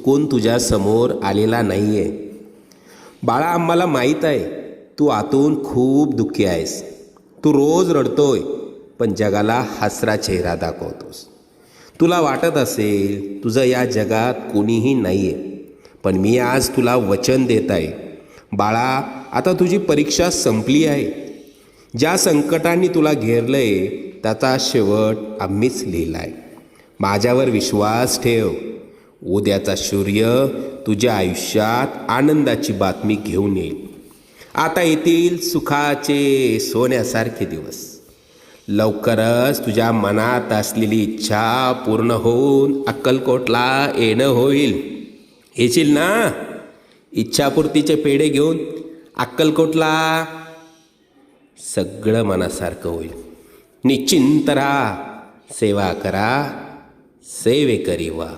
चुकून तुझ्या समोर आलेला नाही आहे. बाळा, आम्हाला माहीत आहे तू आतून खूप दुःखी आहेस. तू रोज रडतोय पण जगाला हसरा चेहरा दाखवतोस. तुला वाटत असेल तुझं या जगात कोणीही नाही आहे, पण मी आज तुला वचन देत आहे बाळा, आता तुझी परीक्षा संपली आहे. ज्या संकटांनी तुला घेरलं आहे त्याचा शेवट आम्हीच लिहिला आहे. माझ्यावर विश्वास ठेव. उद्याचा सूर्य तुझ्या आयुष्यात आनंदाची बातमी घेऊन येईल. आता येतील सुखाचे सोन्यासारखे दिवस. लवकरच तुझ्या मनात असलेली इच्छा पूर्ण होऊन अक्कलकोटला येणं होईल. येशील ना इच्छापूर्तीचे पेढे घेऊन अक्कलकोटला? सगळं मनासारखं होईल. निश्चिंत राहा, सेवा करा, सेवेकरी व्हा.